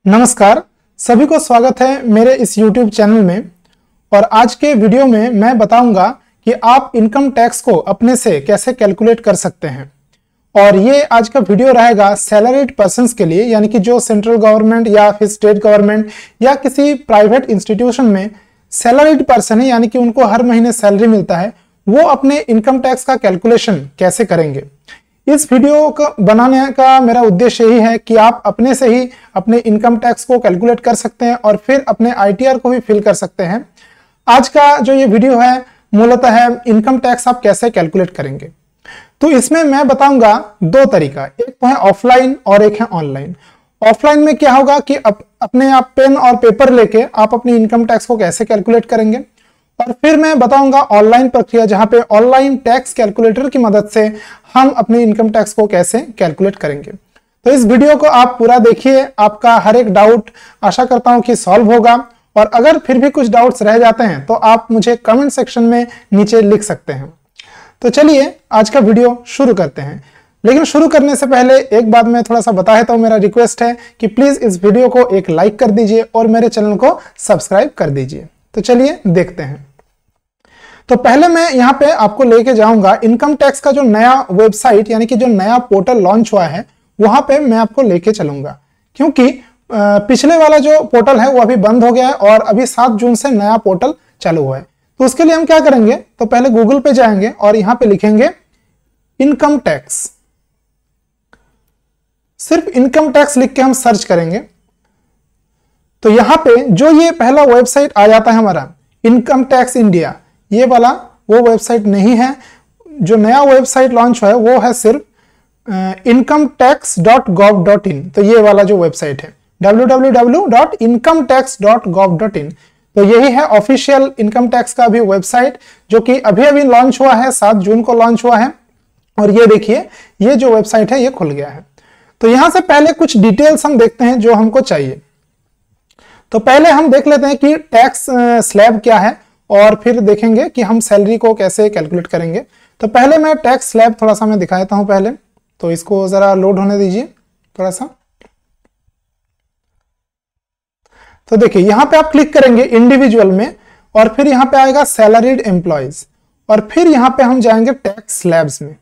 नमस्कार, सभी को स्वागत है मेरे इस YouTube चैनल में। और आज के वीडियो में मैं बताऊंगा कि आप इनकम टैक्स को अपने से कैसे कैलकुलेट कर सकते हैं। और ये आज का वीडियो रहेगा सैलरीड पर्सन्स के लिए, यानी कि जो सेंट्रल गवर्नमेंट या फिर स्टेट गवर्नमेंट या किसी प्राइवेट इंस्टीट्यूशन में सैलरीड पर्सन है, यानी कि उनको हर महीने सैलरी मिलता है, वो अपने इनकम टैक्स का कैलकुलेशन कैसे करेंगे। इस वीडियो को बनाने का मेरा उद्देश्य यही है कि आप अपने से ही अपने इनकम टैक्स को कैलकुलेट कर सकते हैं और फिर अपने ITR को भी फिल कर सकते हैं। आज का जो ये वीडियो है मूलतः है इनकम टैक्स आप कैसे कैलकुलेट करेंगे। तो इसमें मैं बताऊंगा दो तरीका, एक तो है ऑफलाइन और एक है ऑनलाइन। ऑफलाइन में क्या होगा कि अपने आप पेन और पेपर लेके आप अपनी इनकम टैक्स को कैसे कैलकुलेट करेंगे, और फिर मैं बताऊंगा ऑनलाइन प्रक्रिया जहां पे ऑनलाइन टैक्स कैलकुलेटर की मदद से हम अपने इनकम टैक्स को कैसे कैलकुलेट करेंगे। तो इस वीडियो को आप पूरा देखिए, आपका हर एक डाउट आशा करता हूं कि सॉल्व होगा। और अगर फिर भी कुछ डाउट्स रह जाते हैं तो आप मुझे कमेंट सेक्शन में नीचे लिख सकते हैं। तो चलिए आज का वीडियो शुरू करते हैं। लेकिन शुरू करने से पहले एक बात मैं थोड़ा सा बता देता हूं, मेरा रिक्वेस्ट है कि प्लीज इस वीडियो को एक लाइक कर दीजिए और मेरे चैनल को सब्सक्राइब कर दीजिए। तो चलिए देखते हैं। तो पहले मैं यहां पे आपको लेके जाऊंगा इनकम टैक्स का जो नया वेबसाइट, यानी कि जो नया पोर्टल लॉन्च हुआ है, वहां पे मैं आपको लेके चलूंगा। क्योंकि पिछले वाला जो पोर्टल है वो अभी बंद हो गया है और अभी 7 जून से नया पोर्टल चालू हुआ है। तो उसके लिए हम क्या करेंगे, तो पहले गूगल पे जाएंगे और यहां पे लिखेंगे इनकम टैक्स। सिर्फ इनकम टैक्स लिख के हम सर्च करेंगे तो यहां पे जो ये पहला वेबसाइट आ जाता है हमारा इनकम टैक्स इंडिया, ये वाला वो वेबसाइट नहीं है। जो नया वेबसाइट लॉन्च हुआ है वो है सिर्फ incometax.gov.in। तो ये वाला जो वेबसाइट है www.incometax.gov.in, तो यही है ऑफिशियल इनकम टैक्स का भी वेबसाइट, जो कि अभी अभी लॉन्च हुआ है, 7 जून को लॉन्च हुआ है। और ये देखिए, ये जो वेबसाइट है ये खुल गया है। तो यहां से पहले कुछ डिटेल्स हम देखते हैं जो हमको चाहिए। तो पहले हम देख लेते हैं कि टैक्स स्लैब क्या है और फिर देखेंगे कि हम सैलरी को कैसे कैलकुलेट करेंगे। तो पहले मैं टैक्स स्लैब थोड़ा सा मैं दिखा देता हूं पहले, तो इसको जरा लोड होने दीजिए थोड़ा सा। तो देखिए यहां पे आप क्लिक करेंगे इंडिविजुअल में और फिर यहां पे आएगा सैलरीड एम्प्लॉयज और फिर यहां पे हम जाएंगे टैक्स स्लैब्स में।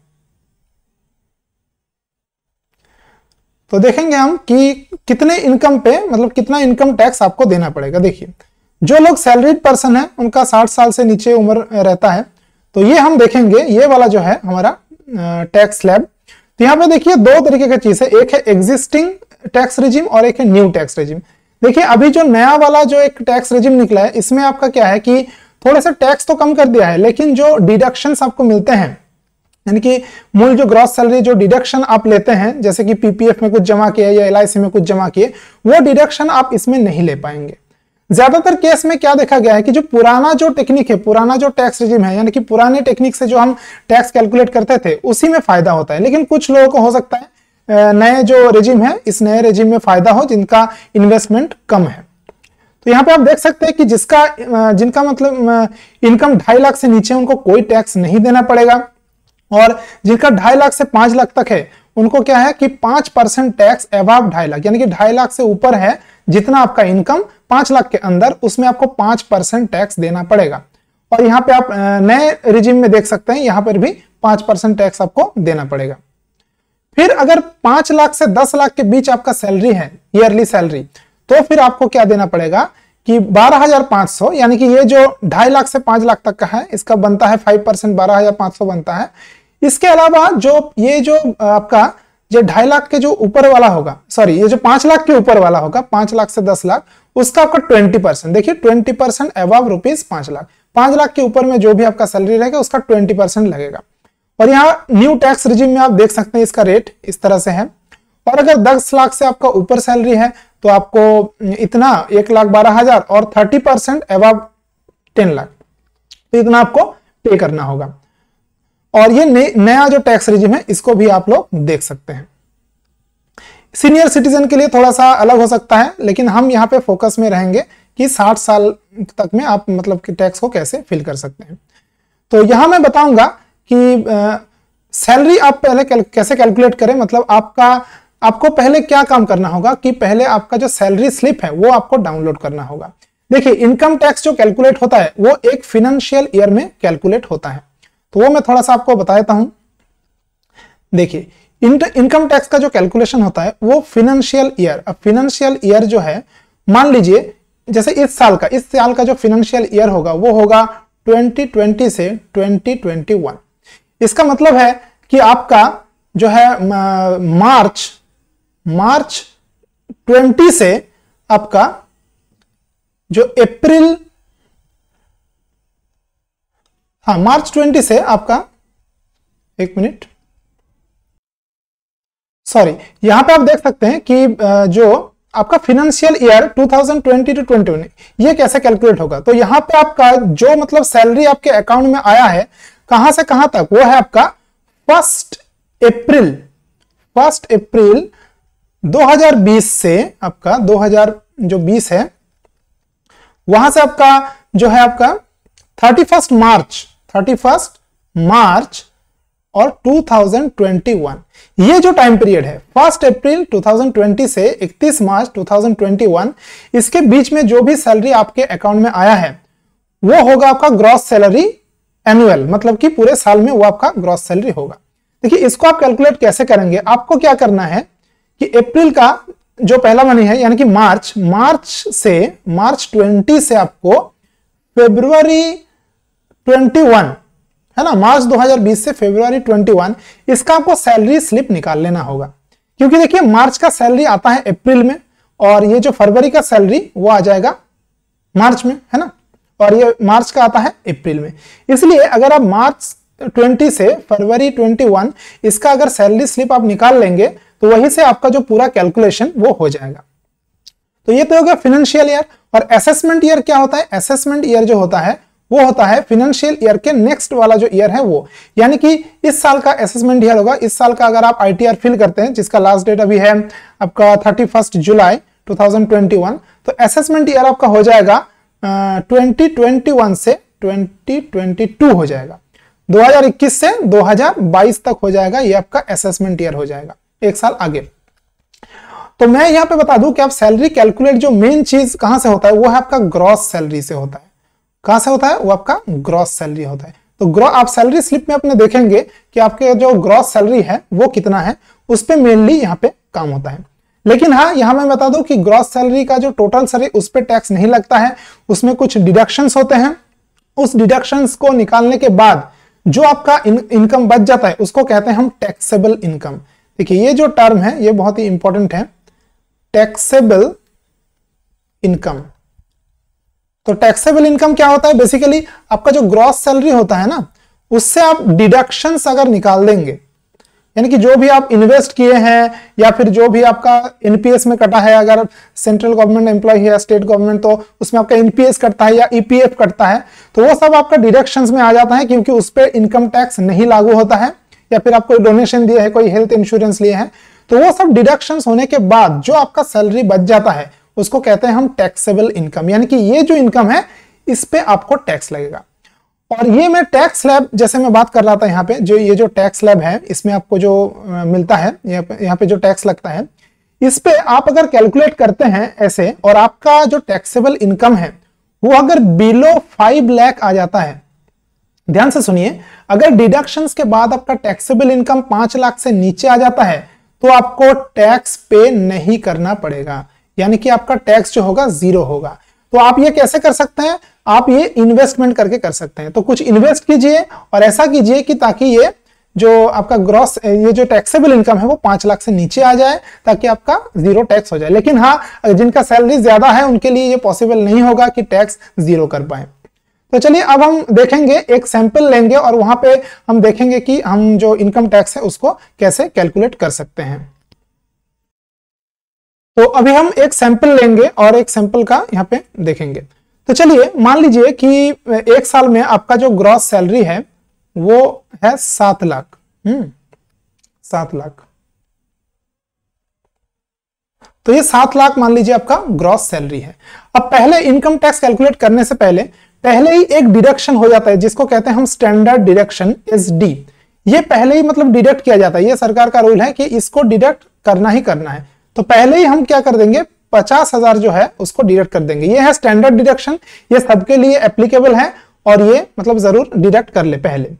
तो देखेंगे हम कि कितने इनकम पे, मतलब कितना इनकम टैक्स आपको देना पड़ेगा। देखिए जो लोग सैलरीड पर्सन है उनका 60 साल से नीचे उम्र रहता है, तो ये हम देखेंगे, ये वाला जो है हमारा टैक्स स्लैब। तो यहाँ पे देखिए दो तरीके की चीज है, एक है एग्जिस्टिंग टैक्स रिजिम और एक है न्यू टैक्स रिजिम। देखिए अभी जो नया वाला जो एक टैक्स रिजिम निकला है, इसमें आपका क्या है कि थोड़ा सा टैक्स तो कम कर दिया है, लेकिन जो डिडक्शंस आपको मिलते हैं, यानी कि मूल जो ग्रॉस सैलरी जो डिडक्शन आप लेते हैं, जैसे कि PPF में कुछ जमा किए या LIC में कुछ जमा किए, वो डिडक्शन आप इसमें नहीं ले पाएंगे। ज्यादातर केस में क्या देखा गया है कि जो पुराना जो टेक्निक है, पुराना जो टैक्स रिजिम है, यानी कि पुराने टेक्निक से जो हम टैक्स कैलकुलेट करते थे, उसी में फायदा होता है। लेकिन कुछ लोगों को हो सकता है नए जो रिजिम है, इस नए रिजिम में फायदा हो जिनका इन्वेस्टमेंट कम है। तो यहाँ पे आप देख सकते हैं कि जिनका मतलब इनकम 2.5 लाख से नीचे, उनको कोई टैक्स नहीं देना पड़ेगा। और जिनका 2.5 लाख से 5 लाख तक है, उनको क्या है कि 5% टैक्स अबव 2.5 लाख, यानी कि 2.5 लाख से ऊपर है जितना आपका इनकम 5 लाख के अंदर, उसमें आपको 5% टैक्स देना पड़ेगा। और यहाँ पे आप नए रिजिम में देख सकते हैं, यहाँ पर भी 5% टैक्स आपको देना पड़ेगा। फिर अगर 5 लाख से 10 लाख के बीच आपका सैलरी है, ईयरली सैलरी, तो फिर आपको क्या देना पड़ेगा कि 12,500, यानी कि ये जो 2.5 लाख से 5 लाख तक का है, इसका बनता है 5%, 12,500 बनता है। इसके अलावा जो ये जो आपका जो 2.5 लाख के जो ऊपर वाला होगा, सॉरी ये जो 5 लाख के ऊपर वाला होगा, 5 लाख से 10 लाख, उसका आपका 20%, देखिए 20% अबव ₹5 लाख। 5 लाख के ऊपर में जो भी आपका सैलरी रहेगा उसका 20% लगेगा। और यहाँ न्यू टैक्स रिजिम में आप देख सकते हैं इसका रेट इस तरह से है। और अगर 10 लाख से आपका ऊपर सैलरी है तो आपको इतना 1,12,000 और 30% अबव 10 लाख, तो इतना आपको पे करना होगा। और ये नया जो टैक्स रिजिम है, इसको भी आप लोग देख सकते हैं। सीनियर सिटीजन के लिए थोड़ा सा अलग हो सकता है, लेकिन हम यहाँ पे फोकस में रहेंगे कि 60 साल तक में आप मतलब कि टैक्स को कैसे फिल कर सकते हैं। तो यहां मैं बताऊंगा कि सैलरी आप पहले कैसे कैलकुलेट करें, मतलब आपका आपको पहले क्या काम करना होगा कि पहले आपका जो सैलरी स्लिप है वो आपको डाउनलोड करना होगा। देखिए इनकम टैक्स जो कैलकुलेट होता है वो एक फाइनेंशियल ईयर में कैलकुलेट होता है, तो वो मैं थोड़ा सा आपको बता देता हूं। देखिए इनकम टैक्स का जो कैलकुलेशन होता है वो फाइनेंशियल ईयर, अब फाइनेंशियल ईयर जो है मान लीजिए जैसे इस साल का जो फाइनेंशियल ईयर होगा वो होगा 2020 से 2021। इसका मतलब है कि आपका जो है मार्च 20 से आपका जो अप्रैल, मार्च 20 से आपका, एक मिनट, सॉरी, यहां पे आप देख सकते हैं कि जो आपका फाइनेंशियल ईयर 2020 टू 21 ये कैसे कैलकुलेट होगा। तो यहां पे आपका जो मतलब सैलरी आपके अकाउंट में आया है कहां से कहां तक, वो है आपका 1 अप्रैल 2020 से आपका 2020 है, वहां से आपका जो है आपका 31 मार्च और 2021, ये जो टाइम पीरियड है 1 अप्रैल 2020 से 31 मार्च 2021, इसके बीच में जो भी सैलरी आपके अकाउंट में आया है वो होगा आपका ग्रॉस सैलरी एनुअल, मतलब कि पूरे साल में वो आपका ग्रॉस सैलरी होगा। देखिए इसको आप कैलकुलेट कैसे करेंगे, आपको क्या करना है कि अप्रैल का जो पहला महीना है यानी कि मार्च 20 से आपको फरवरी 21 है ना, मार्च 2020 से फरवरी 21, इसका आपको सैलरी स्लिप निकाल लेना होगा। क्योंकि देखिए मार्च का सैलरी आता है अप्रैल में और ये जो फरवरी का सैलरी वो आ जाएगा मार्च में, है ना, और ये मार्च का आता है अप्रैल में। इसलिए अगर आप मार्च 20 से फरवरी 21 इसका अगर सैलरी स्लिप आप निकाल लेंगे तो वहीं से आपका जो पूरा कैलकुलेशन वो हो जाएगा। तो ये तो हो गया फाइनेंशियल ईयर। और असेसमेंट ईयर क्या होता है, असेसमेंट ईयर जो होता है वो होता है फाइनेंशियल ईयर के नेक्स्ट वाला जो ईयर है वो, यानी कि इस साल का असेसमेंट ईयर होगा। इस साल का अगर आप आईटीआर फिल करते हैं जिसका लास्ट डेट अभी है आपका 31 जुलाई 2021, तो असेसमेंट ईयर आपका हो जाएगा 2021 से 2022 हो जाएगा, 2021 से 2022 तक हो जाएगा, ये आपका असेसमेंट ईयर हो जाएगा, एक साल आगे। तो मैं यहां पे बता दूं कि आप सैलरी कैलकुलेट जो मेन चीज कहां से होता है वो है आपका ग्रॉस सैलरी से होता है। कहां से होता है, वो आपका ग्रॉस सैलरी होता है। तो आप सैलरी स्लिप में अपने देखेंगे कि आपके जो ग्रॉस सैलरी है वो कितना है, उस पे मेनली यहाँ पे काम होता है। लेकिन हाँ यहां मैं बता दूं कि ग्रॉस सैलरी का जो टोटल सैलरी उस पे टैक्स नहीं लगता है, उसमें कुछ डिडक्शंस होते हैं। उस डिडक्शंस को निकालने के बाद जो आपका इनकम बच जाता है उसको कहते हैं हम टैक्सेबल इनकम। देखिए ये जो टर्म है ये बहुत ही इंपॉर्टेंट है, टैक्सेबल इनकम। तो टैक्सेबल इनकम क्या होता है, बेसिकली आपका जो ग्रॉस सैलरी होता है ना उससे आप डिडक्शंस अगर निकाल देंगे, यानी कि जो भी आप इन्वेस्ट किए हैं या फिर जो भी आपका एनपीएस में कटा है, अगर सेंट्रल गवर्नमेंट एम्प्लॉय है या स्टेट गवर्नमेंट तो उसमें आपका एनपीएस कटता है या ईपीएफ कटता है, तो वो सब आपका डिडक्शंस में आ जाता है क्योंकि उस पर इनकम टैक्स नहीं लागू होता है। या फिर आप कोई डोनेशन दिए है, कोई हेल्थ इंश्योरेंस लिए हैं, तो वो सब डिडक्शंस होने के बाद जो आपका सैलरी बच जाता है उसको कहते हैं हम टैक्सेबल इनकम, यानी कि ये जो इनकम है इस पे आपको टैक्स लगेगा। और ये मैं टैक्स स्लैब जैसे मैं बात कर रहा था यहाँ पे, जो ये जो टैक्स स्लैब है इसमें आपको जो मिलता है यहाँ पे जो टैक्स लगता है, इस पे आप अगर कैलकुलेट करते हैं ऐसे और आपका जो टैक्सेबल इनकम है वो अगर बिलो 5 लाख आ जाता है, ध्यान से सुनिए, अगर डिडक्शंस के बाद आपका टैक्सेबल इनकम 5 लाख से नीचे आ जाता है तो आपको टैक्स पे नहीं करना पड़ेगा, यानी कि आपका टैक्स जो होगा 0 होगा। तो आप ये कैसे कर सकते हैं, आप ये इन्वेस्टमेंट करके कर सकते हैं। तो कुछ इन्वेस्ट कीजिए और ऐसा कीजिए कि ताकि ये जो आपका ग्रॉस ये जो टैक्सेबल इनकम है वो 5 लाख से नीचे आ जाए ताकि आपका 0 टैक्स हो जाए। लेकिन हाँ जिनका सैलरी ज्यादा है उनके लिए ये पॉसिबल नहीं होगा कि टैक्स 0 कर पाए। तो चलिए अब हम देखेंगे, एक सैंपल लेंगे और वहां पे हम देखेंगे कि हम जो इनकम टैक्स है उसको कैसे कैलकुलेट कर सकते हैं। तो अभी हम एक सैंपल लेंगे और एक सैंपल का यहाँ पे देखेंगे। तो चलिए मान लीजिए कि एक साल में आपका जो ग्रॉस सैलरी है वो है 7 लाख। 7 लाख, तो ये 7 लाख मान लीजिए आपका ग्रॉस सैलरी है। अब पहले इनकम टैक्स कैलकुलेट करने से पहले ही एक डिडक्शन हो जाता है जिसको कहते हैं हम स्टैंडर्ड डिडक्शन, एसडी। ये पहले ही मतलब डिडक्ट किया जाता है, ये सरकार का रूल है कि इसको डिडक्ट करना ही करना है। तो पहले ही हम क्या कर देंगे, 50,000 जो है उसको डिडक्ट कर देंगे। ये है स्टैंडर्ड डिडक्शन, ये सबके लिए एप्लीकेबल है और ये मतलब जरूर डिडक्ट कर ले पहले।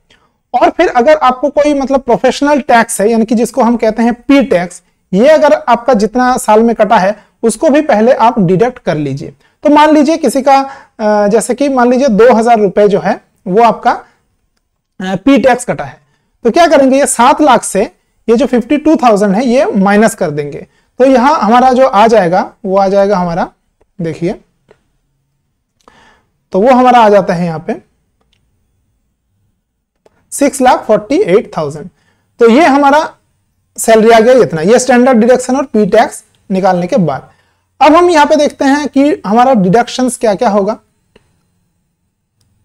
और फिर अगर आपको कोई मतलब प्रोफेशनल टैक्स है, यानी कि जिसको हम कहते हैं पी टैक्स, ये अगर आपका जितना साल में कटा है उसको भी पहले आप डिडक्ट कर लीजिए। तो मान लीजिए किसी का जैसे कि मान लीजिए 2,000 रुपए जो है वो आपका पी टैक्स कटा है, तो क्या करेंगे, ये 7 लाख से ये जो 52,000 है ये माइनस कर देंगे। तो यहां हमारा जो आ जाएगा वो आ जाएगा हमारा, देखिए तो वो हमारा आ जाता है यहां पे 6,48,000। तो ये हमारा सैलरी आ गया इतना, ये स्टैंडर्ड डिडक्शन और पी टैक्स निकालने के बाद। अब हम यहां पे देखते हैं कि हमारा डिडक्शंस क्या क्या होगा,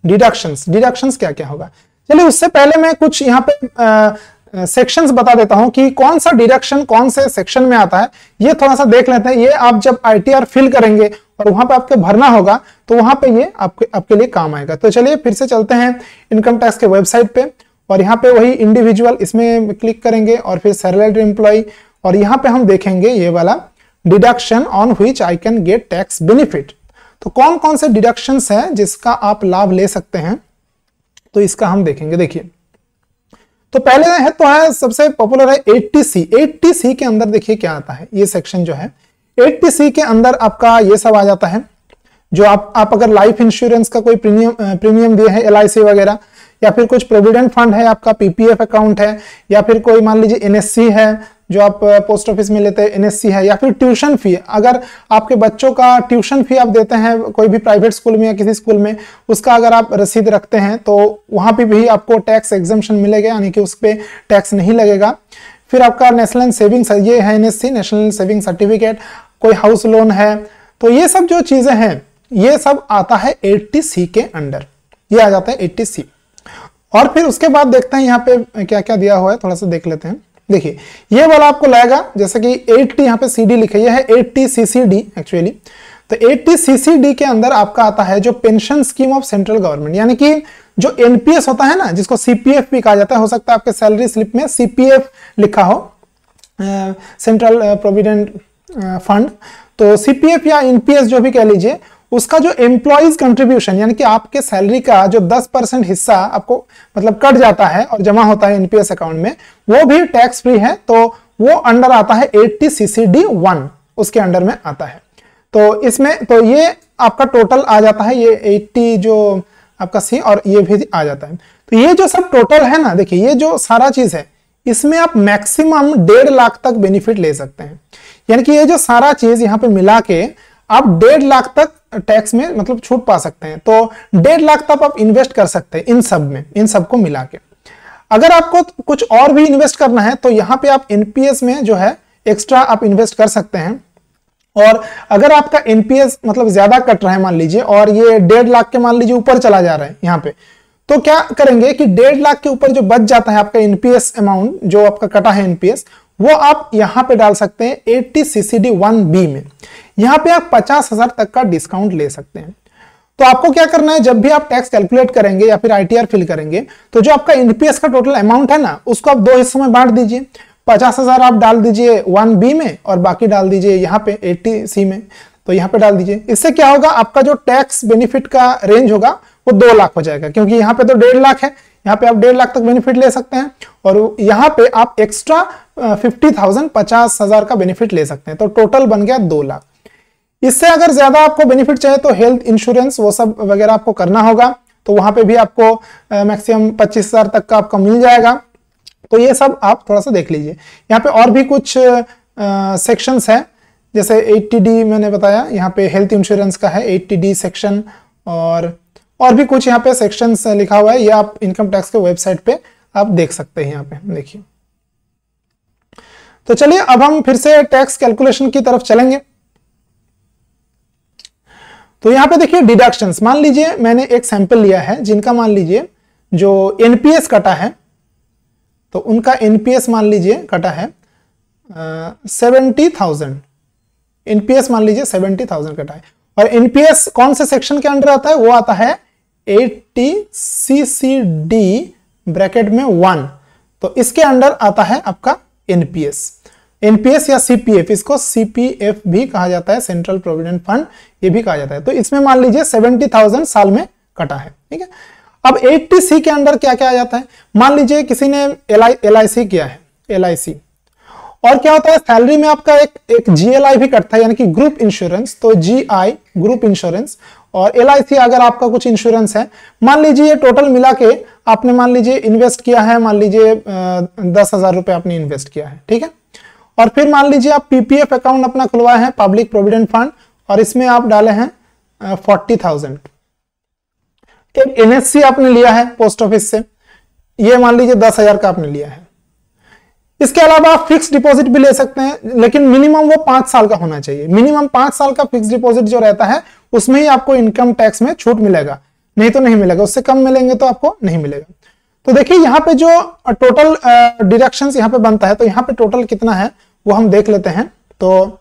डिडक्शंस क्या क्या होगा। चलिए उससे पहले मैं कुछ यहां पे सेक्शंस बता देता हूं कि कौन सा डिडक्शन कौन से सेक्शन में आता है, ये थोड़ा सा देख लेते हैं। ये आप जब आईटीआर फिल करेंगे और वहां पे आपके भरना होगा तो वहां पे ये आपके लिए काम आएगा। तो चलिए फिर से चलते हैं इनकम टैक्स के वेबसाइट पे, और यहाँ पे वही इंडिविजुअल इसमें क्लिक करेंगे और फिर सैलरीड एम्प्लॉय, और यहाँ पे हम देखेंगे ये वाला deduction on which I can get tax benefit. तो कौन कौन से डिडक्शंस हैं जिसका आप लाभ ले सकते हैं, तो इसका हम देखेंगे। देखिए तो पहले है तो है सबसे पॉपुलर है 80C। 80C के अंदर देखिए क्या आता है, ये सेक्शन जो है 80C के अंदर आपका ये सब आ जाता है। जो आप अगर लाइफ इंश्योरेंस का कोई प्रीमियम दिए हैं LIC वगैरह, या फिर कुछ प्रोविडेंट फंड है, आपका PPF अकाउंट है, या फिर कोई मान लीजिए NSC है जो आप पोस्ट ऑफिस में लेते हैं, NSC है, या फिर ट्यूशन फी, अगर आपके बच्चों का ट्यूशन फी आप देते हैं कोई भी प्राइवेट स्कूल में या किसी स्कूल में, उसका अगर आप रसीद रखते हैं तो वहां पे भी आपको टैक्स एग्जम्पशन मिलेगा, यानी कि उस पर टैक्स नहीं लगेगा। फिर आपका नेशनल सेविंग्स, ये है NSC नेशनल सेविंग सर्टिफिकेट, कोई हाउस लोन है, तो ये सब जो चीजें हैं ये सब आता है 80C के अंडर, ये आ जाता है 80C। और फिर उसके बाद देखते हैं यहाँ पे क्या क्या दिया हुआ है, थोड़ा सा देख लेते हैं। देखिए ये वाला आपको लगेगा जैसे कि 80 यहाँ पे CD लिखे, ये है 80CCD एक्चुअली। तो 80CCD के अंदर आपका आता है जो pension scheme of central government, यानी कि जो NPS होता है ना, जिसको CPF भी कहा जाता है, हो सकता है आपके सैलरी स्लिप में CPF लिखा हो, सेंट्रल प्रोविडेंट फंड। तो CPF या NPS जो भी कह लीजिए, उसका जो एम्प्लॉइज कंट्रीब्यूशन, यानी कि आपके सैलरी का जो 10% हिस्सा आपको मतलब कट जाता है और जमा होता है NPS अकाउंट में, वो भी टैक्स फ्री है। तो वो अंडर आता है 80CCD1, उसके अंडर में आता है। तो इसमें तो ये आपका टोटल आ जाता है, ये 80 जो आपका C और ये भी आ जाता है। तो ये जो सब टोटल है ना, देखिए ये जो सारा चीज है इसमें आप मैक्सिमम 1.5 लाख तक बेनिफिट ले सकते हैं। यानी कि ये जो सारा चीज यहाँ पे मिला के आप 1.5 लाख तक टैक्स में मतलब छूट पा सकते हैं। तो 1.5 लाख तक आप इन्वेस्ट कर सकते हैं इन सब में, इन सबको मिला के। अगर आपको कुछ और भी इन्वेस्ट करना है तो यहाँ पे आप NPS में जो है एक्स्ट्रा आप इन्वेस्ट कर सकते हैं। और अगर आपका NPS मतलब ज्यादा कट रहा है मान लीजिए, और ये 1.5 लाख के मान लीजिए ऊपर चला जा रहा है यहाँ पे, तो क्या करेंगे कि 1.5 लाख के ऊपर जो बच जाता है आपका NPS अमाउंट, जो आपका कटा है NPS, वो आप यहां पे डाल सकते हैं 80CCD1B में। यहां पे आप 50,000 तक का डिस्काउंट ले सकते हैं। तो आपको क्या करना है, जब भी आप टैक्स कैलकुलेट करेंगे या फिर ITR फिल करेंगे, तो जो आपका NPS का टोटल अमाउंट है ना, उसको आप 2 हिस्सों में बांट दीजिए। 50,000 आप डाल दीजिए 1B में और बाकी डाल दीजिए यहाँ पे 80C में, तो यहाँ पे डाल दीजिए। इससे क्या होगा, आपका जो टैक्स बेनिफिट का रेंज होगा वो 2 लाख हो जाएगा, क्योंकि यहाँ पे तो 1.5 लाख है, यहाँ पे आप 1.5 लाख तक बेनिफिट ले सकते हैं, और यहाँ पे आप एक्स्ट्रा 50,000 50,000 का बेनिफिट ले सकते हैं। तो टोटल बन गया 2 लाख। इससे अगर ज्यादा आपको बेनिफिट चाहिए तो हेल्थ इंश्योरेंस वो सब वगैरह आपको करना होगा, तो वहां पे भी आपको मैक्सिमम 25,000 तक का आपका मिल जाएगा। तो ये सब आप थोड़ा सा देख लीजिए। यहाँ पे और भी कुछ सेक्शंस है, जैसे 80D मैंने बताया, यहाँ पे हेल्थ इंश्योरेंस का है 80D सेक्शन, और भी कुछ यहाँ पे सेक्शंस लिखा हुआ है। ये आप इनकम टैक्स के वेबसाइट पे आप देख सकते हैं। यहाँ पे देखिए, तो चलिए अब हम फिर से टैक्स कैलकुलेशन की तरफ चलेंगे। तो यहाँ पे देखिए डिडक्शंस, मान लीजिए मैंने एक सैंपल लिया है जिनका मान लीजिए जो NPS कटा है, तो उनका NPS मान लीजिए कटा है 70,000। NPS मान लीजिए 70,000 कटा है, और NPS कौन से सेक्शन के अंडर आता है, वो आता है 80CCD ब्रैकेट में 1, तो इसके अंडर आता है आपका NPS। एनपीएस या सीपीएफ, इसको सीपीएफ भी कहा जाता है, सेंट्रल प्रोविडेंट फंड ये भी कहा जाता है। तो इसमें मान लीजिए 70,000 साल में कटा है, ठीक है। अब 80C के अंदर क्या क्या आ जाता है, मान लीजिए किसी ने LIC किया है, LIC, और क्या होता है सैलरी में आपका एक GLI भी कटता है, यानी कि ग्रुप इंश्योरेंस। तो GI ग्रुप इंश्योरेंस और LIC अगर आपका कुछ इंश्योरेंस है, मान लीजिए टोटल मिला के आपने मान लीजिए इन्वेस्ट किया है, मान लीजिए 10,000 रुपए आपने इन्वेस्ट किया है, ठीक है। और फिर मान लीजिए आप PPF अकाउंट अपना खुलवाए हैं, पब्लिक प्रोविडेंट फंड, और इसमें आप डाले हैं 40,000। एक NSC आपने लिया है पोस्ट ऑफिस से, ये मान लीजिए 10,000 का आपने लिया है। इसके अलावा आप फिक्स डिपॉजिट भी ले सकते हैं, लेकिन मिनिमम वो 5 साल का होना चाहिए। मिनिमम 5 साल का फिक्स डिपॉजिट जो रहता है उसमें ही आपको इनकम टैक्स में छूट मिलेगा, नहीं तो नहीं मिलेगा, उससे कम मिलेंगे तो आपको नहीं मिलेगा। तो देखिए यहाँ पे जो टोटल डिडक्शंस यहाँ पे बनता है, तो यहाँ पे टोटल कितना है वो हम देख लेते हैं। तो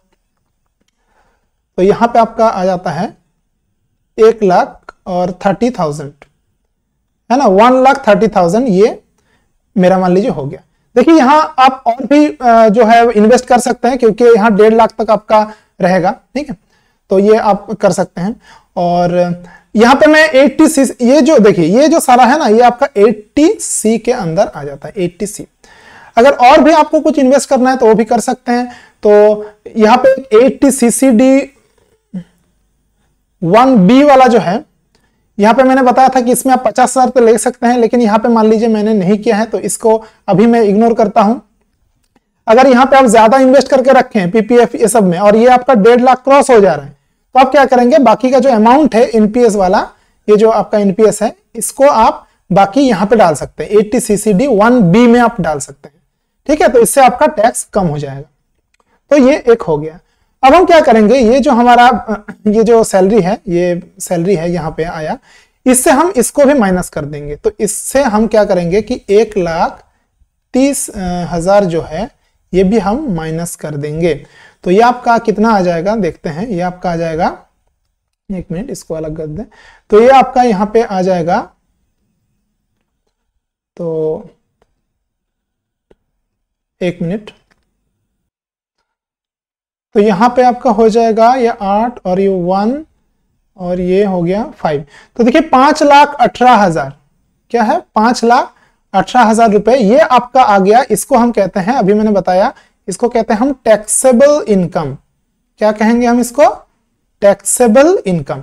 यहाँ पे आपका आ जाता है 1,30,000, है ना, 1,30,000 ये मेरा मान लीजिए हो गया। देखिए यहाँ आप और भी जो है इन्वेस्ट कर सकते हैं, क्योंकि यहाँ 1.5 लाख तक आपका रहेगा, ठीक है। तो ये आप कर सकते हैं। और यहाँ पे मैं 80C, ये जो देखिए ये जो सारा है ना, ये आपका 80C के अंदर आ जाता है, 80C। अगर और भी आपको कुछ इन्वेस्ट करना है तो वो भी कर सकते हैं। तो यहाँ पे 80CCD1B वाला जो है, यहाँ पे मैंने बताया था कि इसमें आप 50,000 तो ले सकते हैं, लेकिन यहाँ पे मान लीजिए मैंने नहीं किया है, तो इसको अभी मैं इग्नोर करता हूं। अगर यहाँ पे आप ज्यादा इन्वेस्ट करके रखें PPF ये सब में, और ये आपका 1.5 लाख क्रॉस हो जा रहा है, तो आप क्या करेंगे, बाकी का जो अमाउंट है NPS वाला, ये जो आपका NPS है, इसको आप बाकी यहाँ पे डाल सकते हैं, 80CCD1B में आप डाल सकते हैं, ठीक है। तो इससे आपका टैक्स कम हो जाएगा। तो ये एक हो गया। अब हम क्या करेंगे, ये जो हमारा ये जो सैलरी है, ये सैलरी है यहाँ पे आया, इससे हम इसको भी माइनस कर देंगे। तो इससे हम क्या करेंगे कि 1,30,000 जो है ये भी हम माइनस कर देंगे। तो ये आपका कितना आ जाएगा देखते हैं, ये आपका आ जाएगा, एक मिनट इसको अलग कर दें। तो ये आपका यहाँ पे आ जाएगा, तो एक मिनट, तो यहां पे आपका हो जाएगा ये 8 और ये 1 और ये हो गया 5। तो देखिए 5,18,000 क्या है, 5,18,000 रुपए ये आपका आ गया। इसको हम कहते हैं, अभी मैंने बताया, इसको कहते हैं हम टैक्सेबल इनकम। क्या कहेंगे हम इसको, टैक्सेबल इनकम।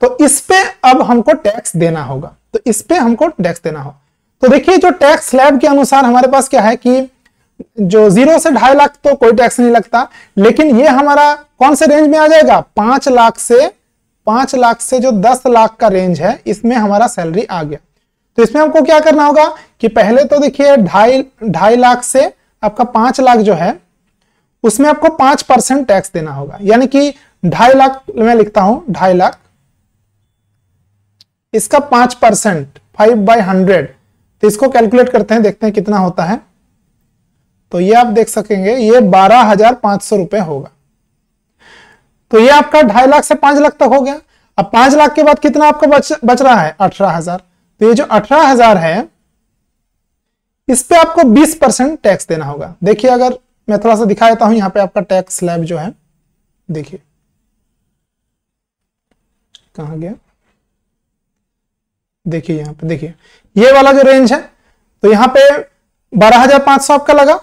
तो इस पे अब हमको टैक्स देना होगा, तो इस पे हमको टैक्स देना होगा। तो देखिए जो टैक्स स्लैब के अनुसार हमारे पास क्या है कि जो 0 से 2.5 लाख तो कोई टैक्स नहीं लगता, लेकिन ये हमारा कौन से रेंज में आ जाएगा, 5 लाख से जो 10 लाख का रेंज है, इसमें हमारा सैलरी आ गया। तो इसमें हमको क्या करना होगा कि पहले तो देखिए 2.5 लाख से आपका 5 लाख जो है उसमें आपको 5% टैक्स देना होगा, यानी कि 2.5 लाख मैं लिखता हूं, 2.5 लाख, इसका 5% 5/100। तो इसको कैलकुलेट करते हैं, देखते हैं कितना होता है। तो ये आप देख सकेंगे, ये 12,500 रुपए होगा। तो ये आपका 2.5 लाख से 5 लाख तक हो गया। अब 5 लाख के बाद कितना आपका बच रहा है, 18,000। तो ये जो 18,000 है, इस पे आपको 20% टैक्स देना होगा। देखिए अगर मैं थोड़ा सा दिखा देता हूं, यहां पे आपका टैक्स स्लैब जो है, देखिए कहां गया, देखिए यहां पे, देखिए ये वाला जो रेंज है, तो यहां पे 12,500 आपका लगा,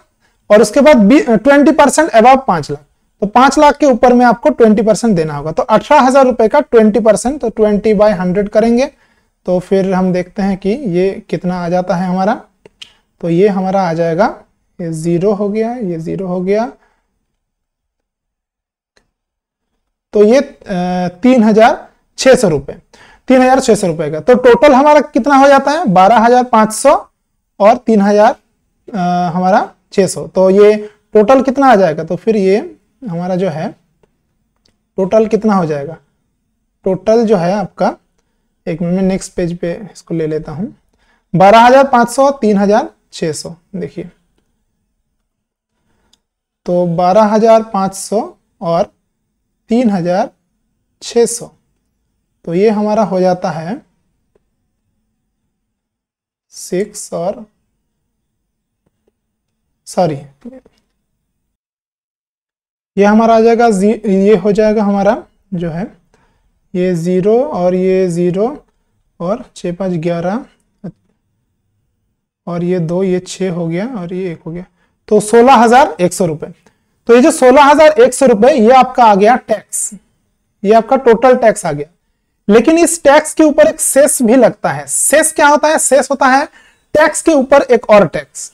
और उसके बाद 20% अबव 5 लाख। तो 5 लाख के ऊपर में आपको 20% देना होगा। तो 18,000 रुपए का 20%, तो 20/100 करेंगे। तो फिर हम देखते हैं कि ये कितना आ जाता है हमारा। तो ये हमारा आ जाएगा, ये 0 हो गया, ये 0 हो गया, तो ये 3,600 रुपए, 3,600 रुपए का। तो टोटल हमारा कितना हो जाता है, 12,500 और 3,000 हमारा 600। तो ये टोटल कितना आ जाएगा, तो फिर ये हमारा जो है टोटल कितना हो जाएगा, टोटल जो है आपका, एक मिनट में नेक्स्ट पेज पे इसको ले लेता हूं, 12,500 3,600। देखिए तो 12,500 और 3,600, तो ये हमारा हो जाता है 6 और सॉरी ये हमारा आ जाएगा, ये हो जाएगा हमारा जो है ये 0 और ये 0 और 6 5 11 और ये 2, ये 6 हो गया और ये 1 हो गया, तो 16,100 रुपए। तो ये जो 16,100 रुपए ये आपका आ गया टैक्स, ये आपका टोटल टैक्स आ गया। लेकिन इस टैक्स के ऊपर एक सेस भी लगता है। सेस क्या होता है? सेस होता है टैक्स के ऊपर एक और टैक्स।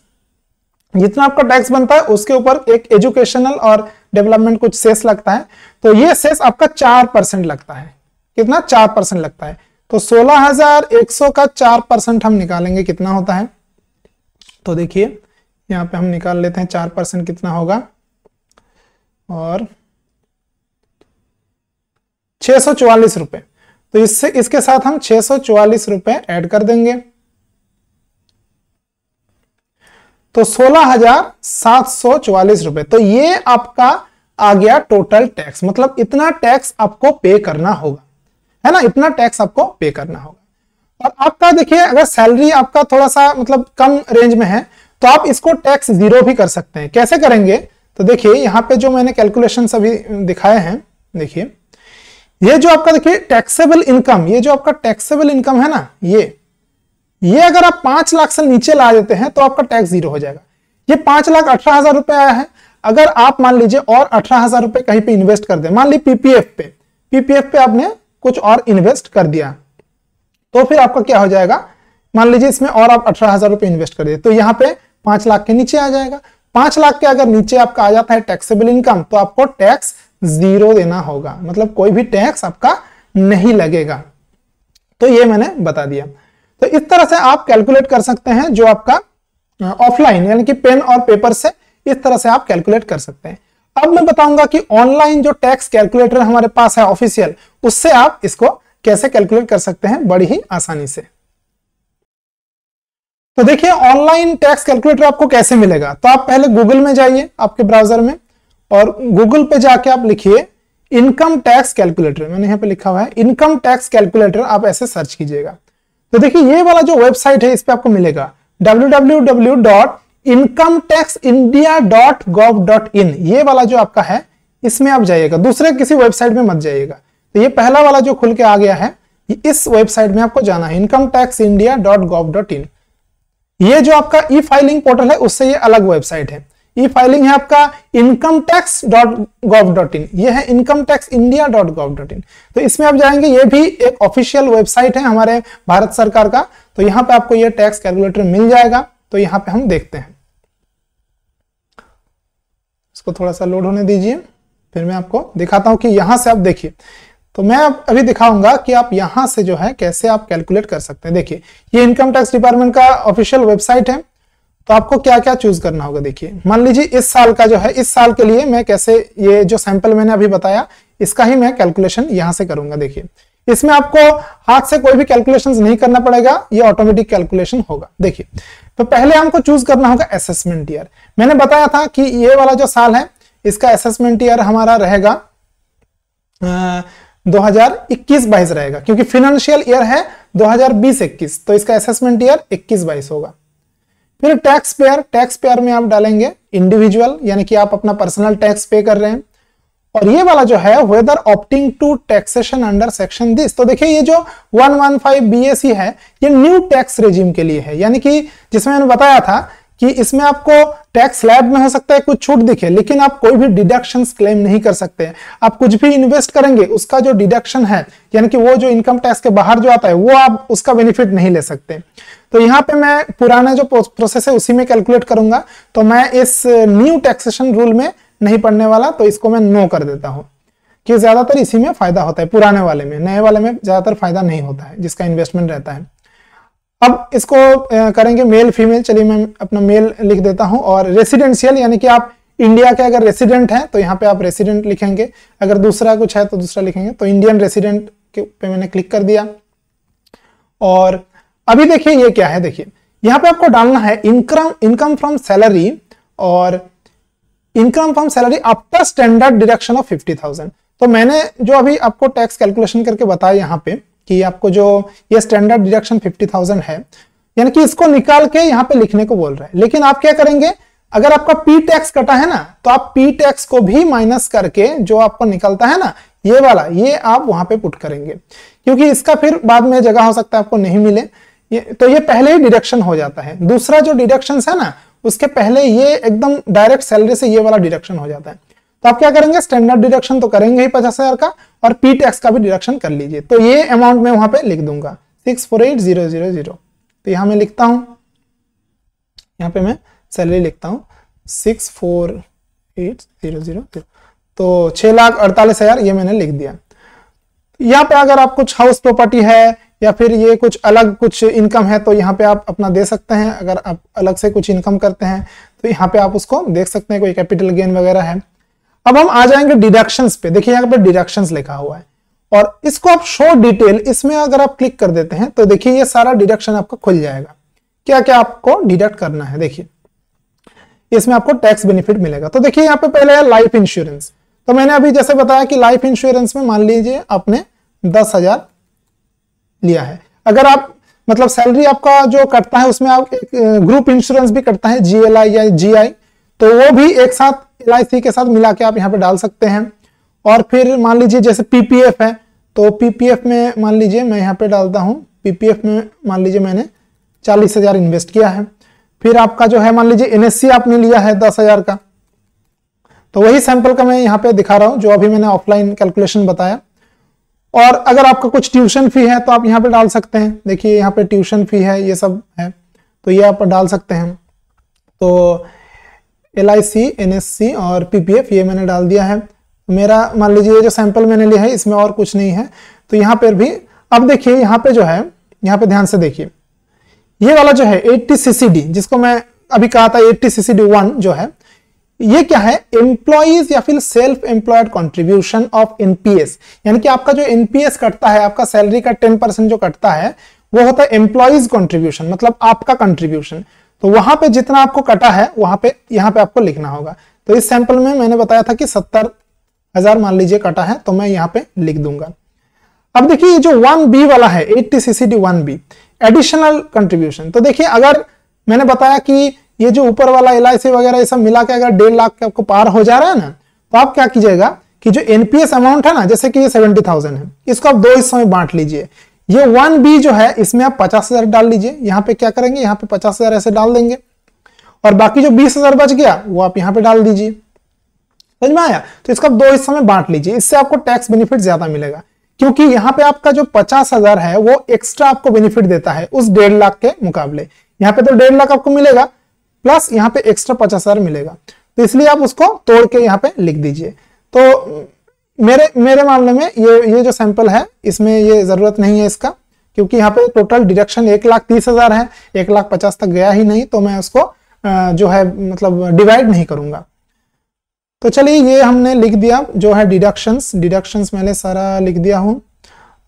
जितना आपका टैक्स बनता है उसके ऊपर एक एजुकेशनल और डेवलपमेंट कुछ सेस लगता है। तो ये सेस आपका 4% लगता है। कितना? 4% लगता है। तो 16,100 का 4% हम निकालेंगे, कितना होता है? तो देखिए यहां पे हम निकाल लेते हैं 4% कितना होगा, और 644 रुपए। तो इससे इसके साथ हम 644 रुपए ऐड कर देंगे, तो 16,744 रुपए। तो ये आपका आ गया टोटल टैक्स। मतलब इतना टैक्स आपको पे करना होगा, है ना, इतना टैक्स आपको पे करना होगा। और आपका देखिए अगर सैलरी आपका थोड़ा सा मतलब कम रेंज में है तो आप इसको टैक्स 0 भी कर सकते हैं। कैसे करेंगे? तो देखिए यहाँ पे जो मैंने कैलकुलेशन अभी दिखाए हैं, देखिए ये जो आपका देखिए टैक्सेबल इनकम, ये जो आपका टैक्सेबल इनकम है ना, ये अगर आप 5 लाख से नीचे ला देते हैं तो आपका टैक्स 0 हो जाएगा। ये 5,18,000 रुपए आया है। अगर आप मान लीजिए और 18,000 रुपए कहीं पे इन्वेस्ट कर दें, मान ली पीपीएफ पे आपने कुछ और इन्वेस्ट कर दिया, तो फिर आपका क्या हो जाएगा? मान लीजिए इसमें और आप 18,000 रुपए इन्वेस्ट कर दिए, तो यहां पे 5 लाख के नीचे आ जाएगा। 5 लाख के अगर नीचे आपका आ जाता है टैक्सेबल इनकम, तो आपको टैक्स 0 देना होगा, मतलब कोई भी टैक्स आपका नहीं लगेगा। तो ये मैंने बता दिया। तो इस तरह से आप कैलकुलेट कर सकते हैं, जो आपका ऑफलाइन यानी कि पेन और पेपर से इस तरह से आप कैलकुलेट कर सकते हैं। अब मैं बताऊंगा कि ऑनलाइन जो टैक्स कैलकुलेटर हमारे पास है ऑफिशियल, उससे आप इसको कैसे कैलकुलेट कर सकते हैं बड़ी ही आसानी से। तो देखिए ऑनलाइन टैक्स कैलकुलेटर आपको कैसे मिलेगा? तो आप पहले गूगल में जाइए आपके ब्राउजर में, और गूगल पे जाके आप लिखिए इनकम टैक्स कैलकुलेटर। मैंने यहाँ पे लिखा हुआ है इनकम टैक्स कैलकुलेटर, आप ऐसे सर्च कीजिएगा। तो देखिए ये वाला जो वेबसाइट है इस पे आपको मिलेगा www.incometaxindia.gov.in। ये वाला जो आपका है इसमें आप जाइएगा, दूसरे किसी वेबसाइट में मत जाइएगा। तो ये पहला वाला जो खुल के आ गया है, इस वेबसाइट में आपको जाना है incometaxindia.gov.in। ये जो आपका ई फाइलिंग पोर्टल है उससे ये अलग वेबसाइट है। ई फाइलिंग है आपका incometax.gov.in, ये है incometaxindia.gov.in। तो इसमें आप जाएंगे, ये भी एक ऑफिशियल वेबसाइट है हमारे भारत सरकार का। तो यहां पे आपको ये टैक्स कैलकुलेटर मिल जाएगा। तो यहां पे हम देखते हैं, इसको थोड़ा सा लोड होने दीजिए, फिर मैं आपको दिखाता हूं कि यहां से आप देखिए। तो मैं अभी दिखाऊंगा कि आप यहां से जो है कैसे आप कैलकुलेट कर सकते हैं। देखिए ये इनकम टैक्स डिपार्टमेंट का ऑफिशियल वेबसाइट है। तो आपको क्या क्या चूज करना होगा? देखिए मान लीजिए इस साल का जो है, इस साल के लिए मैं कैसे, ये जो सैंपल मैंने अभी बताया इसका ही मैं कैलकुलेशन यहां से करूंगा। देखिए इसमें आपको हाथ से कोई भी कैलकुलेशन नहीं करना पड़ेगा, ये ऑटोमेटिक कैलकुलेशन होगा। देखिए तो पहले हमको चूज करना होगा असेसमेंट ईयर। मैंने बताया था कि ये वाला जो साल है इसका असेसमेंट ईयर हमारा रहेगा 2021-22 रहेगा, क्योंकि फाइनेंशियल ईयर है 2020-21, तो इसका असेसमेंट ईयर 21-22 होगा। फिर टैक्स पेयर में आप डालेंगे इंडिविजुअल, यानी कि आप अपना पर्सनल टैक्स पे कर रहे हैं। और ये वाला जो है whether opting to taxation under section this. तो देखिए ये जो 115 BAC है ये न्यू टैक्स रेजिम के लिए है, यानी कि जिसमें मैंने बताया था कि इसमें आपको टैक्स स्लैब में हो सकता है कुछ छूट दिखे, लेकिन आप कोई भी डिडक्शंस क्लेम नहीं कर सकते। आप कुछ भी इन्वेस्ट करेंगे उसका जो डिडक्शन है, यानी कि वो जो इनकम टैक्स के बाहर जो आता है, वो आप उसका बेनिफिट नहीं ले सकते। तो यहाँ पे मैं पुराना जो प्रोसेस है उसी में कैलकुलेट करूंगा। तो मैं इस न्यू टैक्सेशन रूल में नहीं पढ़ने वाला, तो इसको मैं नो कर देता हूं, कि ज्यादातर इसी में फायदा होता है, पुराने वाले में। नए वाले में ज्यादातर फायदा नहीं होता है जिसका इन्वेस्टमेंट रहता है। अब इसको करेंगे मेल फीमेल। चलिए मैं अपना मेल लिख देता हूं। और रेसिडेंशियल, यानी कि आप इंडिया के अगर रेसिडेंट हैं तो यहाँ पे आप रेसिडेंट लिखेंगे, अगर दूसरा कुछ है तो दूसरा लिखेंगे। तो इंडियन रेसिडेंट के पे मैंने क्लिक कर दिया। और अभी देखिए ये क्या है, देखिए यहाँ पे आपको डालना है इनकम फ्रॉम सैलरी, और income from salary after standard deduction of 50,000। तो मैंने जो अभी आपको टैक्स कैलकुलेशन करके बताया यहाँ पे कि आपको जो ये स्टैंडर्ड डिडक्शन 50,000 है, यानी कि इसको निकाल के यहाँ पे लिखने को बोल रहा है। लेकिन आप क्या करेंगे, अगर आपका पी टैक्स कटा है ना, तो आप पी टैक्स को भी माइनस करके जो आपको निकलता है ना ये वाला, ये आप वहां पे पुट करेंगे, क्योंकि इसका फिर बाद में जगह हो सकता है आपको नहीं मिले, तो ये पहले ही डिडक्शन हो जाता है। दूसरा जो डिडक्शन है ना, उसके पहले ये एकदम डायरेक्ट सैलरी से ये वाला डिडक्शन हो जाता है। तो आप क्या करेंगे, स्टैंडर्ड डिडक्शन तो करेंगे ही 50,000 का, और पी टैक्स का भी डिडक्शन कर लीजिए। तो ये अमाउंट मैं वहां पे लिख दूंगा 648000। तो यहां मैं लिखता हूं, यहां पे मैं सैलरी लिखता हूं 648000। तो 6,48,000 ये मैंने लिख दिया। यहाँ पे अगर आप कुछ हाउस प्रॉपर्टी है या फिर ये कुछ अलग कुछ इनकम है तो यहाँ पे आप अपना दे सकते हैं। अगर आप अलग से कुछ इनकम करते हैं तो यहाँ पे आप उसको देख सकते हैं, कोई कैपिटल गेन वगैरह है। अब हम आ जाएंगे डिडक्शंस पे। देखिए यहाँ पे डिडक्शंस लिखा हुआ है और इसको आप शो डिटेल, इसमें अगर आप क्लिक कर देते हैं तो देखिए ये सारा डिडक्शन आपका खुल जाएगा। क्या क्या आपको डिडक्ट करना है, देखिए इसमें आपको टैक्स बेनिफिट मिलेगा। तो देखिए यहाँ पे पहले है लाइफ इंश्योरेंस। तो मैंने अभी जैसे बताया कि लाइफ इंश्योरेंस में मान लीजिए आपने 10,000 लिया है। अगर आप मतलब सैलरी आपका जो कटता है उसमें आप ग्रुप इंश्योरेंस भी कटता है, GLI या GI, तो वो भी एक साथ LIC के साथ मिला के आप यहाँ पे डाल सकते हैं। और फिर मान लीजिए जैसे PPF है, तो PPF में मान लीजिए मैं यहाँ पे डालता हूँ, PPF में मान लीजिए मैंने 40,000 इन्वेस्ट किया है। फिर आपका जो है मान लीजिए NSC आपने लिया है 10,000 का, तो वही सैंपल का मैं यहाँ पे दिखा रहा हूँ जो अभी मैंने ऑफलाइन कैलकुलेशन बताया। और अगर आपका कुछ ट्यूशन फी है तो आप यहाँ पे डाल सकते हैं। देखिए यहाँ पे ट्यूशन फी है, ये सब है, तो ये आप डाल सकते हैं। तो LIC, NSC और PPF ये मैंने डाल दिया है। मेरा मान लीजिए ये जो सैंपल मैंने लिया है इसमें और कुछ नहीं है, तो यहाँ पर भी अब देखिए यहाँ पे जो है, यहाँ पे ध्यान से देखिए ये वाला जो है 80 CCD, जिसको मैं अभी कहा था 80 CCD 1 जो है, ये क्या है, एम्प्लॉइज या फिर self employed contribution of NPS। यानी कि आपका जो NPS कटता है, आपका सैलरी का 10% जो कटता है वो होता है एम्प्लॉइज कंट्रीब्यूशन, मतलब आपका कंट्रीब्यूशन। तो वहां पे जितना आपको कटा है वहां पे यहाँ पे आपको लिखना होगा। तो इस सैंपल में मैंने बताया था कि 70,000 मान लीजिए कटा है, तो मैं यहाँ पे लिख दूंगा। अब देखिए ये जो 1B वाला है 80 CCD 1B एडिशनल कंट्रीब्यूशन, तो देखिए अगर मैंने बताया कि ये जो ऊपर वाला LIC वगैरह ये सब मिला के अगर 1.5 लाख के आपको पार हो जा रहा है ना, तो आप क्या कीजिएगा कि जो NPS अमाउंट है ना, जैसे कि ये 70,000 है, इसको आप 2 हिस्सों में बांट लीजिए। ये 1B जो है इसमें आप 50,000 डाल लीजिए। यहाँ पे क्या करेंगे, यहाँ पे 50,000 ऐसे डाल देंगे और बाकी जो 20,000 बच गया वो आप यहाँ पे डाल दीजिए। समझ में आया? तो इसको आप 2 हिस्सों में बांट लीजिए, इससे आपको टैक्स बेनिफिट ज्यादा मिलेगा, क्योंकि यहाँ पे आपका जो 50,000 है वो एक्स्ट्रा आपको बेनिफिट देता है उस 1.5 लाख के मुकाबले। यहाँ पे तो 1.5 लाख आपको मिलेगा प्लस यहाँ पे एक्स्ट्रा 50,000 मिलेगा, तो इसलिए आप उसको तोड़ के यहाँ पे लिख दीजिए। तो मेरे मामले में ये जो सैंपल है इसमें ये जरूरत नहीं है इसका, क्योंकि यहाँ पे टोटल डिडक्शन 1,30,000 है, 1,50,000 तक गया ही नहीं, तो मैं उसको जो है मतलब डिवाइड नहीं करूंगा। तो चलिए ये हमने लिख दिया जो है डिडक्शंस मैंने सारा लिख दिया हूं।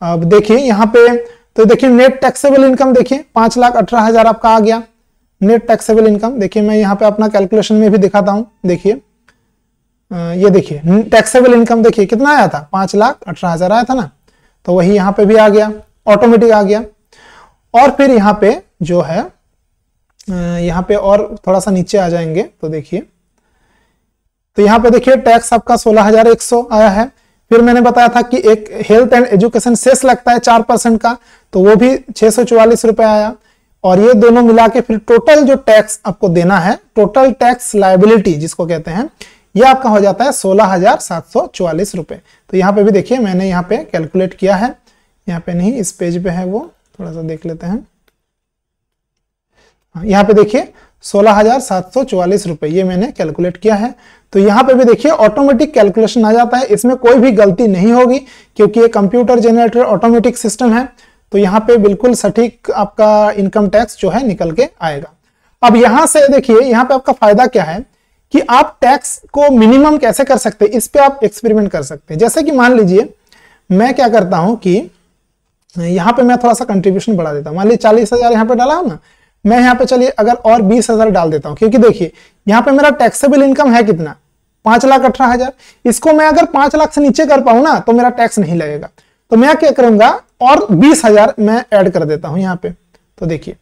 अब देखिए यहाँ पे तो देखिए नेट टैक्सेबल इनकम देखिए 5,18,000 आपका आ गया नेट टैक्सेबल इनकम। देखिए मैं यहाँ पे अपना कैलकुलेशन में भी दिखाता हूँ। देखिए ये देखिए टैक्सेबल इनकम देखिए कितना आया था, 5,18,000 आया था ना, तो वही यहाँ पे भी आ गया, ऑटोमेटिक आ गया। और फिर यहाँ पे जो है यहाँ पे और थोड़ा सा नीचे आ जाएंगे तो देखिए, तो यहाँ पे देखिए टैक्स आपका 16,100 आया है। फिर मैंने बताया था कि एक हेल्थ एंड एजुकेशन सेस लगता है 4% का, तो वो भी 644 रुपए आया। और ये दोनों मिला के फिर टोटल जो टैक्स आपको देना है, टोटल टैक्स लायबिलिटी जिसको कहते हैं, ये आपका हो जाता है 16,744 रुपए। तो यहाँ पे भी देखिए मैंने यहाँ पे कैलकुलेट किया है, यहाँ पे नहीं इस पेज पे है, वो थोड़ा सा देख लेते हैं। यहाँ पे देखिए 16,744 रुपए ये मैंने कैलकुलेट किया है। तो यहाँ पे भी देखिए ऑटोमेटिक कैलकुलेशन आ जाता है, इसमें कोई भी गलती नहीं होगी क्योंकि ये कंप्यूटर जनरेटेड ऑटोमेटिक सिस्टम है। तो यहाँ पे बिल्कुल सटीक आपका इनकम टैक्स जो है निकल के आएगा। अब यहाँ से देखिए यहाँ पे आपका फायदा क्या है कि आप टैक्स को मिनिमम कैसे कर सकते हैं, इस पे आप एक्सपेरिमेंट कर सकते हैं। जैसे कि मान लीजिए मैं क्या करता हूं कि यहाँ पे मैं थोड़ा सा कंट्रीब्यूशन बढ़ा देता हूं। मान लीजिए 40,000 यहाँ पे डाला है ना, मैं यहाँ पे चलिए अगर और 20,000 डाल देता हूं, क्योंकि देखिए यहाँ पे मेरा टैक्सेबल इनकम है कितना, 5,18,000। इसको मैं अगर 5 लाख से नीचे कर पाऊं ना तो मेरा टैक्स नहीं लगेगा। तो मैं क्या करूंगा और 20,000 मैं ऐड कर देता हूं यहाँ पे। तो देखिए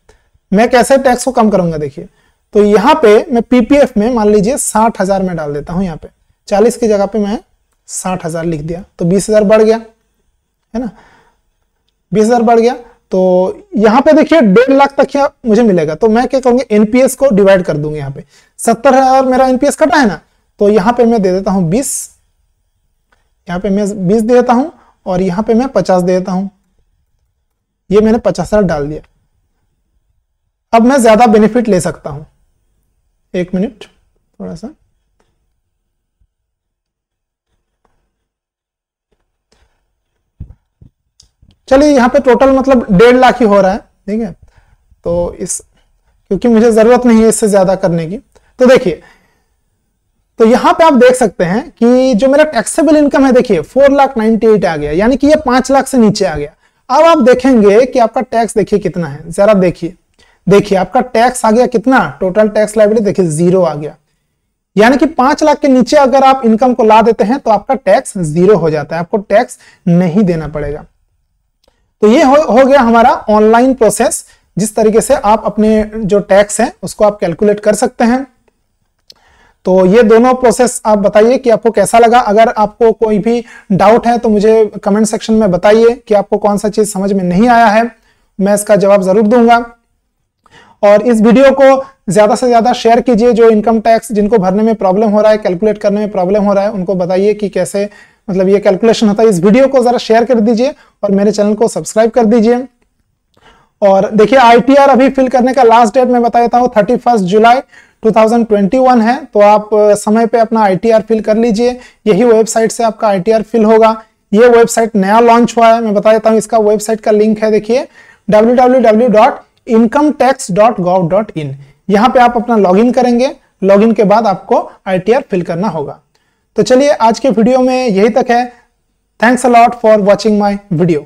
मैं कैसे टैक्स को कम करूंगा, देखिए तो यहाँ पे मैं पीपीएफ में मान लीजिए 60,000 में डाल देता हूं, यहाँ पे 40 की जगह पे मैं 60,000 लिख दिया, तो 20,000 बढ़ गया, है ना, 20,000 बढ़ गया। तो यहाँ पे देखिए 1.5 लाख तक मुझे मिलेगा, तो मैं क्या करूंगी, एनपीएस को डिवाइड कर दूंगी। यहाँ पे 70,000 मेरा एनपीएस कटा है ना, तो यहाँ पे मैं दे देता हूं 20, यहाँ पे मैं 20 दे देता हूं और यहाँ पे मैं 50 दे देता हूं। ये मैंने 50,000 डाल दिया। अब मैं ज्यादा बेनिफिट ले सकता हूं। एक मिनट थोड़ा सा, चलिए यहाँ पे टोटल मतलब 1.5 लाख ही हो रहा है, ठीक है। तो इस क्योंकि मुझे जरूरत नहीं है इससे ज्यादा करने की, तो देखिए, तो यहां पे आप देख सकते हैं कि जो मेरा टैक्सेबल इनकम है, देखिए 4,98,000 आ गया, यानी कि ये 5 लाख से नीचे आ गया। अब आप देखेंगे कि आपका टैक्स देखिए कितना है, जरा देखिए, देखिए आपका टैक्स आ गया कितना, टोटल टैक्स लायबिलिटी देखिए 0 आ गया, यानी कि 5 लाख के नीचे अगर आप इनकम को ला देते हैं तो आपका टैक्स 0 हो जाता है, आपको टैक्स नहीं देना पड़ेगा। तो ये हो गया हमारा ऑनलाइन प्रोसेस, जिस तरीके से आप अपने जो टैक्स है उसको आप कैलकुलेट कर सकते हैं। तो ये दोनों प्रोसेस आप बताइए कि आपको कैसा लगा। अगर आपको कोई भी डाउट है तो मुझे कमेंट सेक्शन में बताइए कि आपको कौन सा चीज समझ में नहीं आया है, मैं इसका जवाब जरूर दूंगा। और इस वीडियो को ज्यादा से ज्यादा शेयर कीजिए, जो इनकम टैक्स जिनको भरने में प्रॉब्लम हो रहा है, कैलकुलेट करने में प्रॉब्लम हो रहा है, उनको बताइए कि कैसे मतलब ये कैलकुलेशन होता है। इस वीडियो को जरा शेयर कर दीजिए और मेरे चैनल को सब्सक्राइब कर दीजिए। और देखिए आईटीआर अभी फिल करने का लास्ट डेट मैं बता देता हूं, 31 जुलाई 2021 है, तो आप समय पे अपना आईटीआर फिल कर लीजिए। यही वेबसाइट से आपका आईटीआर फिल होगा। ये वेबसाइट नया लॉन्च हुआ है, मैं बता देता हूं, इसका वेबसाइट का लिंक है, देखिए www.incometax.gov.in। यहाँ पे आप अपना लॉगिन करेंगे, लॉगिन के बाद आपको आईटीआर फिल करना होगा। तो चलिए आज के वीडियो में यही तक है। Thanks a lot for watching my video.